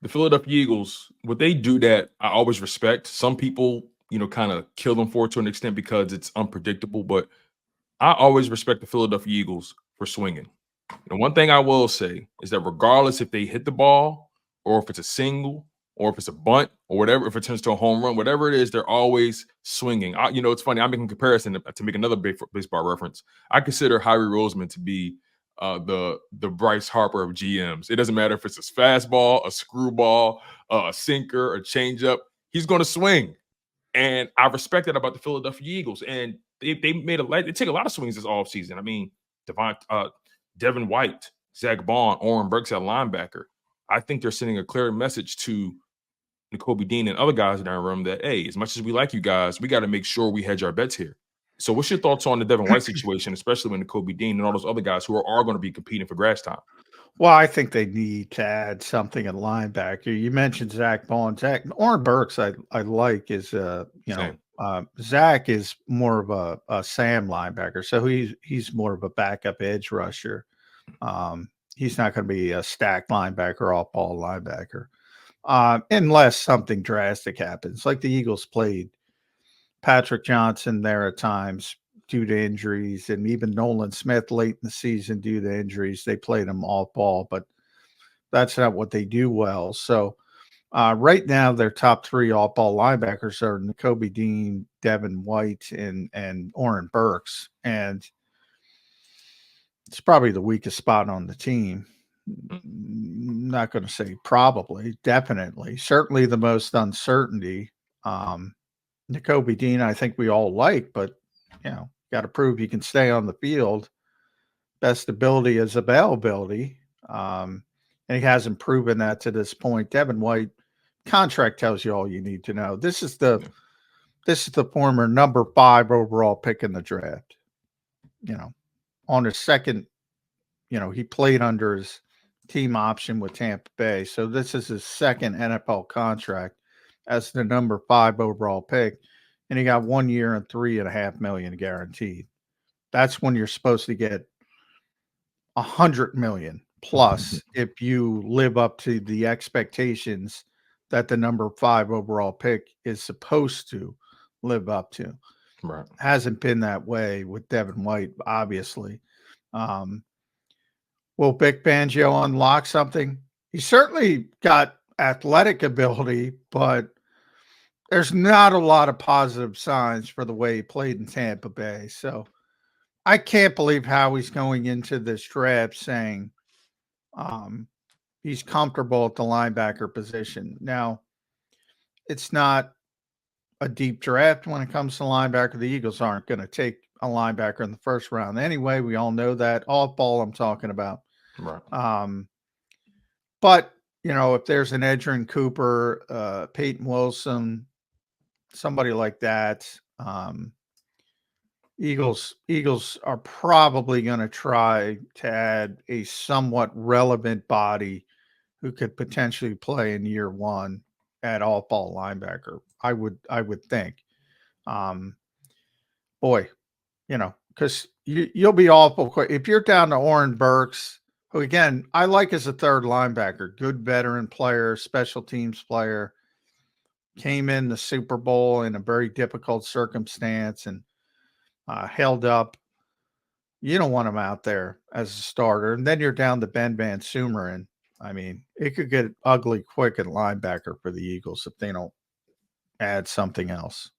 the Philadelphia Eagles, would they do that? I always respect. Some people, kind of kill them for it to an extent because it's unpredictable. But I always respect the Philadelphia Eagles for swinging. And one thing I will say is that regardless if they hit the ball or if it's a single or if it's a bunt or whatever, if it turns to a home run, whatever it is, they're always swinging. It's funny. I'm making a comparison to make another baseball reference. I consider Howie Roseman to be the Bryce Harper of GMs. It doesn't matter if it's a fastball, a screwball, a sinker, a changeup. He's going to swing. And I respect that about the Philadelphia Eagles. And they take a lot of swings this offseason. I mean, Devin White, Zack Baun, Oren Burks at linebacker. I think they're sending a clear message to Nakobe Dean and other guys in our room that, hey, as much as we like you guys, we got to make sure we hedge our bets here. So what's your thoughts on the Devin White situation, especially when Nakobe Dean and all those other guys who are going to be competing for grass time? Well, I think they need to add something at linebacker. You mentioned Zack Baun. Oren Burks, I like is Zack is more of a Sam linebacker, so he's more of a backup edge rusher. He's not going to be a stacked linebacker, off ball linebacker, unless something drastic happens. Like the Eagles played Patrick Johnson there at times due to injuries, and even Nolan Smith late in the season due to injuries. They played him off ball, but that's not what they do well. So right now, their top three off ball linebackers are Nakobe Dean, Devin White, and Oren Burks. And it's probably the weakest spot on the team. Not going to say probably, definitely. Certainly the most uncertainty. Nakobe Dean, I think we all like, but got to prove you can stay on the field. Best ability is availability. And he hasn't proven that to this point. Devin White contract tells you all you need to know. This is the former number 5 overall pick in the draft. On his second, he played under his team option with Tampa Bay. So this is his second NFL contract as the number 5 overall pick. And he got 1 year and $3.5 million guaranteed. That's when you're supposed to get $100 million plus if you live up to the expectations that the number 5 overall pick is supposed to live up to. Right. Hasn't been that way with Devin White, obviously. Will Vic Fangio unlock something? He certainly got athletic ability, but there's not a lot of positive signs for the way he played in Tampa Bay. So I can't believe how he's going into this draft saying he's comfortable at the linebacker position. Now, it's not a deep draft when it comes to linebacker. The Eagles aren't going to take a linebacker in the first round anyway. We all know that. Off ball I'm talking about. Right. But, if there's an Edgerrin Cooper, Peyton Wilson, somebody like that, Eagles are probably going to try to add a somewhat relevant body who could potentially play in year one at off ball linebacker. I would think. Because you'll be awful quick if you're down to Oren Burks, who again I like as a third linebacker, good veteran player, special teams player, came in the Super Bowl in a very difficult circumstance and held up. You don't want him out there as a starter. And then you're down to Ben Van Sumer. And I mean, it could get ugly quick at linebacker for the Eagles if they don't add something else.